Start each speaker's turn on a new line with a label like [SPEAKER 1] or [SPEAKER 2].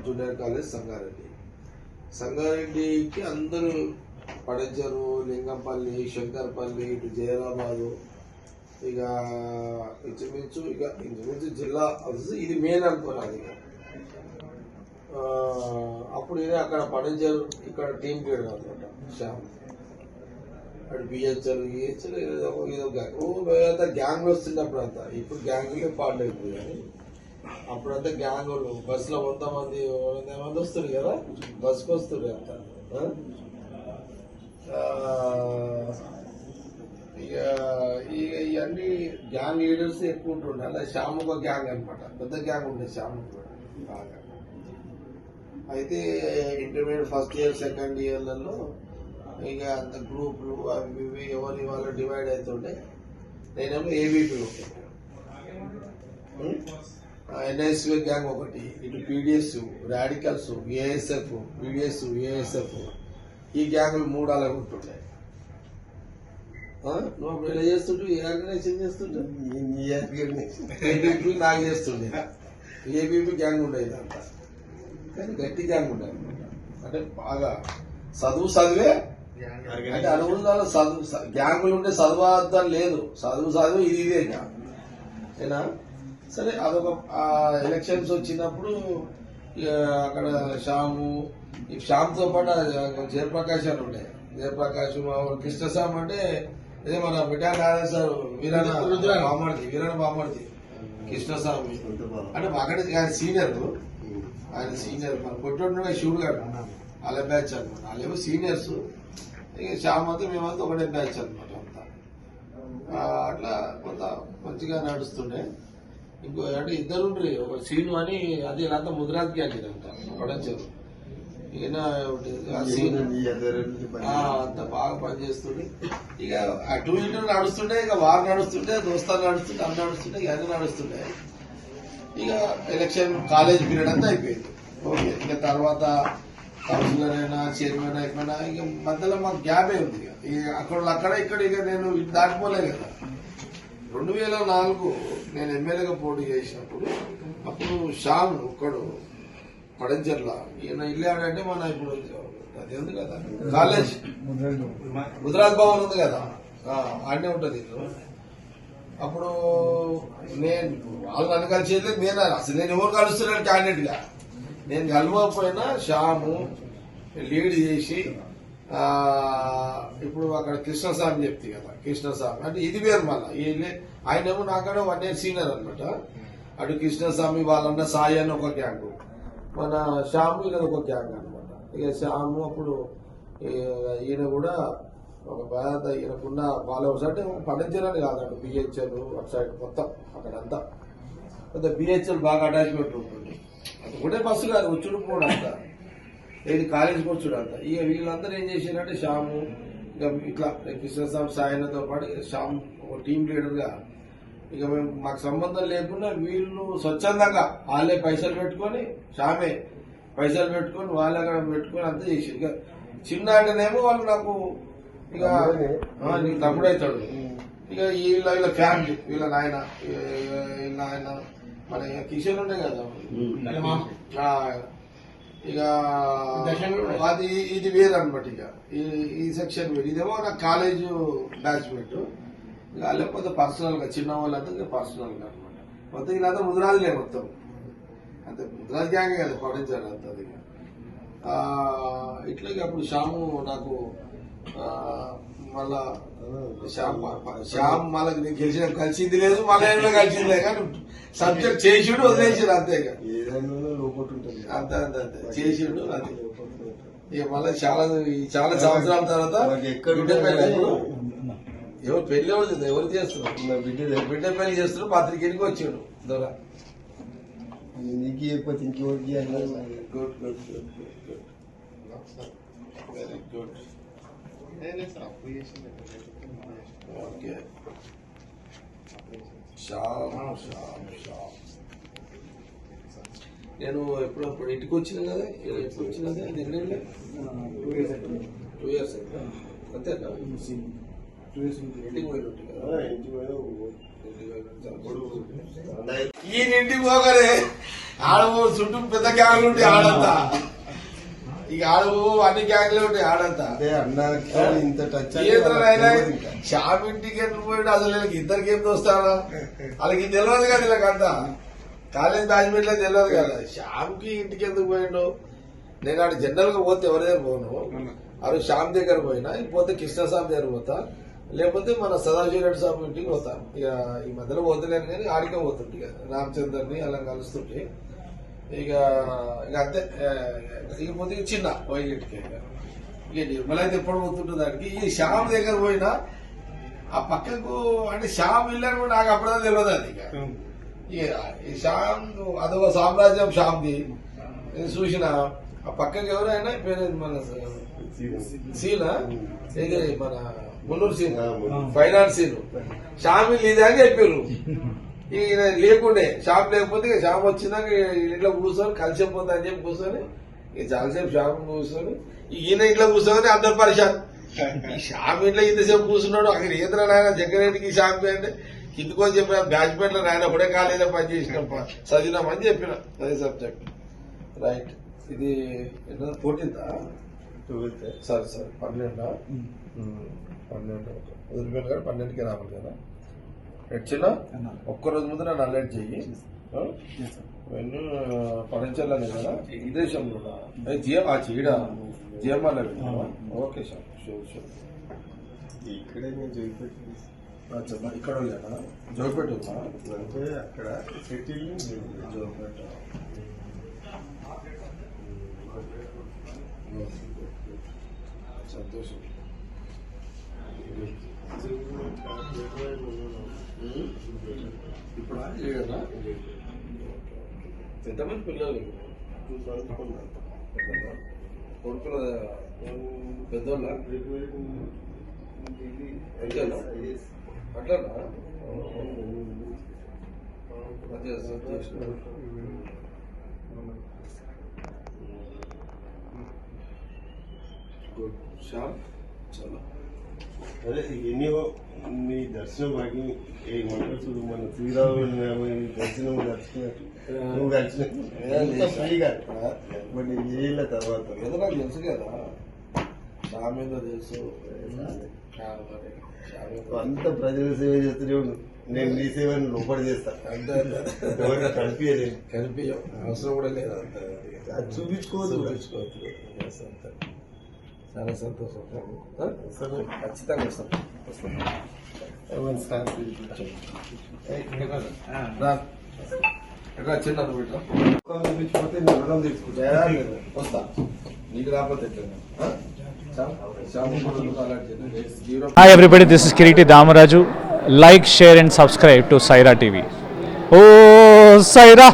[SPEAKER 1] Junior college సంగారెడ్డికి అందరూ పడంచెరు, లింగంపల్లి, శంకర్పల్లి, ఇటు జయరాబాదు, ఇక ఇంచుమించు జిల్లా ఇది మెయిన్ అనుకోరాదు. ఇక అప్పుడు అక్కడ పడంచెరు ఇక్కడ టీం లీడర్ అనమాట శ్యామ్. అటు బిహెచ్ఎల్ ఏదో గ్యాంగ్ వస్తున్నప్పుడు అంతా. ఇప్పుడు గ్యాంగ్లే పాటలు అయిపోయాయి. అప్పుడంతా గ్యాంగ్ బస్సులో 100 మంది వస్తారు కదా, బస్సుకు వస్తారు అంతా. ఇక ఇవన్నీ గ్యాంగ్ లీడర్స్ ఎక్కువ ఉంటుండే. అలా శ్యామ్ ఒక గ్యాంగ్ అనమాట, పెద్ద గ్యాంగ్ ఉండేది శ్యామ్ బాగా. అయితే ఇంటర్మీడియట్ ఫస్ట్ ఇయర్ సెకండ్ ఇయర్లలో ఇక అంత గ్రూపులు అవి ఇవి ఎవరి వాళ్ళు డివైడ్ అవుతుండే. నేనేమో ఏబీపీలో ఎన్ఐఎస్వి గ్యాంగ్ ఒకటి, ఇటు PDS, radicals, ASF, PDS, ASF, ఈ గ్యాంగులు 3 అలా ఉంటుండే. నువ్వు ఇలా చేస్తుంటే ఏ ఆర్గనైజేషన్ చేస్తుంటే ఏబీపీ నాకు చేస్తుండే. ఏబీపీ గ్యాంగ్ ఉండేది అంతా, కానీ గట్టి గ్యాంగ్ ఉండేది అనమాట. అంటే బాగా చదివే అంటే అనుకుందాలో చదువు గ్యాంగులు ఉంటే చదవద్దని లేదు, చదువు ఇదే ఏనా. సరే అదొక ఎలక్షన్స్ వచ్చినప్పుడు అక్కడ శ్యామ్తో పాటు జయప్రకాష్ అని ఉండే. జయప్రకాష్ కృష్ణస్వామి అంటే అదే మన బిడ్డా సార్ వీరణ బామర్ది కృష్ణస్వామి అంటే అక్కడ ఆయన సీనియర్ మన కొట్టుండే శివుడు గారు వాళ్ళ బ్యాచ్ అనమాట. వాళ్ళేమో సీనియర్స్. ఇక శ్యామ్ అంతా మేమంతా ఒకటే బ్యాచ్ అనమాట అంతా. అట్లా కొంత మంచిగా నడుస్తుండే. ఇంకో అంటే ఇద్దరు ఉండ్రి, ఒక సీను అని అది అంతా ముద్రాజ్ గ్యాంగ్ అంట పడంచెరు. ఈయన అంత బాగా పనిచేస్తుండే. ఇక అటు ఇటు నడుస్తుండే, ఇక వారు నడుస్తుండే, దోస్తాలు నడుస్తుండే, అన్ని నడుస్తుండే, ఇక అన్ని నడుస్తుండే. ఇక ఎలక్షన్ కాలేజ్ పీరియడ్ అంతా అయిపోయింది. ఓకే, ఇక తర్వాత కౌన్సిలర్ అయినా చైర్మన్ అయిపోయినా ఇక మధ్యలో మాకు గ్యాపే ఉంది. ఇక అక్కడ ఇక్కడ ఇక నేను దాటిపోలే కదా. 2004 నేను ఎమ్మెల్యేగా పోటీ చేసినప్పుడు అప్పుడు శ్యామ్ ఒక్కడు పడంచెర్ల ఈయన ఇల్లాడంటే మన ఇప్పుడు అది ఉంది కదా కాలేజ్ ముద్రాజ్ భవన్ ఉంది కదా, ఆడనే ఉంటది. అప్పుడు నేను వాళ్ళు నన్ను కలిసేది నేను ఎవరు కలుస్తున్నాను క్యాండిడేట్ గా. నేను కలవకపోయినా శ్యాము లీడ్ చేసి ఇప్పుడు అక్కడ కృష్ణస్వామి చెప్తే కదా, కృష్ణస్వామి అంటే ఇది వేరు. మళ్ళీ ఆయనేమో నాకన్నా 1 year సీనియర్ అనమాట. అటు కృష్ణస్వామి వాళ్ళన్న సాయి అని ఒక గ్యాంగ్, మన శ్యాము ఈయన ఒక గ్యాంగ్ అనమాట. ఇక శ్యాము అప్పుడు ఈయన కూడా ఒక బాధ ఈయనకున్న ఫాలోవర్స్ అంటే పడంచెరని కాదండి, బిహెచ్ఎల్ అటు సైడ్ మొత్తం అక్కడంతా పెద్ద బిహెచ్ఎల్ బాగా అటాచ్మెంట్ ఉంటుంది. అది ఒకటే బస్సు కాదు, వచ్చుడు పోవడం అంతా, ఏది కాలేజీకి వచ్చుడు అంతా. ఇక వీళ్ళందరూ ఏం చేశారంటే శ్యాము ఇక ఇట్లా కృష్ణస్వామి సాయనతో పాటు శ్యామ్ ఒక టీం లీడర్గా ఇక మాకు సంబంధం లేకుండా వీళ్ళు స్వచ్ఛందంగా వాళ్ళే పైసలు పెట్టుకొని, శ్యామే పైసలు పెట్టుకొని వాళ్ళే అక్కడ పెట్టుకొని అంతా చేసి. ఇక చిన్న అంటేనేమో వాళ్ళు నాకు ఇక నీకు తమ్ముడు అవుతాడు. ఇక వీళ్ళ ఫ్యామిలీ వీళ్ళ నాయన మన కిషన్ ఉండే కదా, ఇక అది ఇది వేరు అనమాట. ఇక ఈ సెక్షన్ వేరు, ఇదేమో నాకు కాలేజ్ బ్యాచ్మెంట్. ఇక లేకపోతే పర్సనల్ గా చిన్న వాళ్ళంతా పర్సనల్ గా అనమాట. మొత్తం ఇలాంతా ముద్రాజులే మొత్తం, అంతే ముద్రాజ్ గ్యాంగ్ కదా పడించారు అంత. ఇక ఇట్లా అప్పుడు శ్యాము నాకు మళ్ళా శ్యామ్ మళ్ళీ నేను గెలిచిన కలిసింది లేదు, మళ్ళీ కలిసింది లేదు, కానీ సబ్జెక్ట్ చేసిండు వదిలేసాడు అంతే. అంతే అంతే అంతే చేసిండు అంతే. ఇక మళ్ళీ చాలా సంవత్సరాల తర్వాత ఎవరు పెళ్లి ఎవరు చేస్తున్నారు, బిడ్డ పెళ్లి చేస్తున్నారు, పత్రికకి వచ్చాడు దొర.
[SPEAKER 2] నీకు చెప్పచ్చు ఇంకెవరికి.
[SPEAKER 1] Good good good good good very good. Okay నేను ఎప్పుడు ఇంటికి వచ్చిన కదా, ఎప్పుడు వచ్చినది 2 years అంతేనా. ఇంటికి పోయినట్టు కదా
[SPEAKER 2] ఇంటికి పోయినా
[SPEAKER 1] ఈయన ఇంటికి పోగానే ఆడవు చుట్టూ పెద్ద గ్యాంగ్లు ఉంటాయి ఆడంతా, ఇక ఆడవు అన్ని గ్యాంగ్లే ఉంటాయి ఆడంతా.
[SPEAKER 2] అదే అన్నాకి ఇంత టచ్
[SPEAKER 1] షాప్ ఇంటికి ఎట్లా పోయాడు అసలు వీళ్ళకి ఇద్దరికి ఏం దోస్తాడా, వాళ్ళకి తెలియదు కదా వీళ్ళకంతా, కాలేజ్ బ్యాచ్మెంట్లో తెలియదు కదా. శ్యామ్కి ఇంటికి ఎందుకు పోయిండు, నేను ఆడు జనరల్ గా పోతే ఎవరి దగ్గర పోను, అవి శ్యామ్ దగ్గర పోయినా, పోతే కృష్ణస్వామి దగ్గర పోతా, లేకపోతే మన సదాశివరెడ్డి స్వామి ఇంటికి పోతా. ఇక ఈ మధ్యలో పోతలేను కానీ ఆడికే పోతుంటే ఇక రామచంద్రని అలా కలుస్తుంటే ఇక ఇక అంతే. ఇక పోతే చిన్న వైగెట్కి ఇక నిర్మల అయితే ఎప్పుడు పోతుంటుంది దానికి. ఈ శ్యామ్ దగ్గర పోయినా ఆ పక్కకు అంటే శ్యామ్ ఇల్లని కూడా నాకు అప్పుడే తెలియదు అది. ఇక ఈ శ్యామ్ అదొక సామ్రాజ్యం శ్యామ్ది. నేను చూసిన ఆ పక్కకి ఎవరైనా పేరు మన సీనా ఇది మన మున్నూరు సీన్ ఫైనాన్స్ సీన్ శ్యామ్ ఇదే అని చెప్పారు. ఈయన లేకుండే షాప్ లేకపోతే ఇక షాప్ వచ్చిందాక ఇంట్లో కూర్చొని కలిసి పోతా అని చెప్పి కూర్చొని ఇక చాలాసేపు షాప్ కూర్చొని ఈయన ఇంట్లో కూర్చొని అందరు పరిశాన్. ఈ షాప్ ఇంట్లో ఇంతసేపు కూర్చున్నాడు, అక్కడ ఈతర నాయన జగ్గరెడ్డికి షాప్ అంటే కిందకొని చెప్పిన బ్యాచ్మెంట్ లో నాయన ఒకటే కాలేజీలో పని చేసినాం చదివినామని చెప్పిన అదే సబ్జెక్ట్. రైట్, ఇది 14th సరే సరే 12 వదిలిపోయాను కదా 12కి రావాలి కదా. చిన్న ఒక్కరోజు ముందు నన్ను అలర్ట్ చెయ్యి. వెన్ను పడించాలని కదా విదేశంలో జిఎం ఆ చీడ జిఎం అన్నది. Okay sir, sure sure.
[SPEAKER 2] ఇక్కడే నేను జోగిపేట
[SPEAKER 1] ఇక్కడ జోగిపేట
[SPEAKER 2] అంటే అక్కడ సిటీలో
[SPEAKER 1] జోగిపేట సంతోషం. ఇప్పుడు లేదన్నా ఎంతమంది పిల్లలు కొడుకుల పెద్దోళ్ళ అంతేనా అట్లనా మంచిగా సంతోషం. గుడ్ శ్యామ్ చాలా
[SPEAKER 2] అదే ఎన్నో నీ దర్శనం బాగి ఏమంటారు చూడు మన శ్రీరాముని దర్శనం దర్శనట్టు నువ్వు దర్శనం ఫ్రీగా మరి ఏళ్ళ తర్వాత
[SPEAKER 1] ఏదో నాకు తెలుసు కదా శ్యామ్ ఏదో తెలుసు.
[SPEAKER 2] అంత ప్రజల సేవ చేస్తూనే ఉండు, నేను నీ సేవని లోపడి చేస్తా.
[SPEAKER 1] అంతే
[SPEAKER 2] కనిపించలేదు
[SPEAKER 1] కనిపించం అవసరం కూడా లేదు, అంత
[SPEAKER 2] చూపించుకోవద్దు.
[SPEAKER 1] అంతే. చాలా సంతోషం, ఖచ్చితంగా వస్తాం. ఎక్కడ చిన్న
[SPEAKER 2] చూపించిపోతే నేను రుణం తీసుకుంటా.
[SPEAKER 1] వస్తా, నీకు రాకపోతే
[SPEAKER 3] Hi everybody, this is Kiriti Damaraju. Like, share and subscribe to Saira TV. Oh, Saira!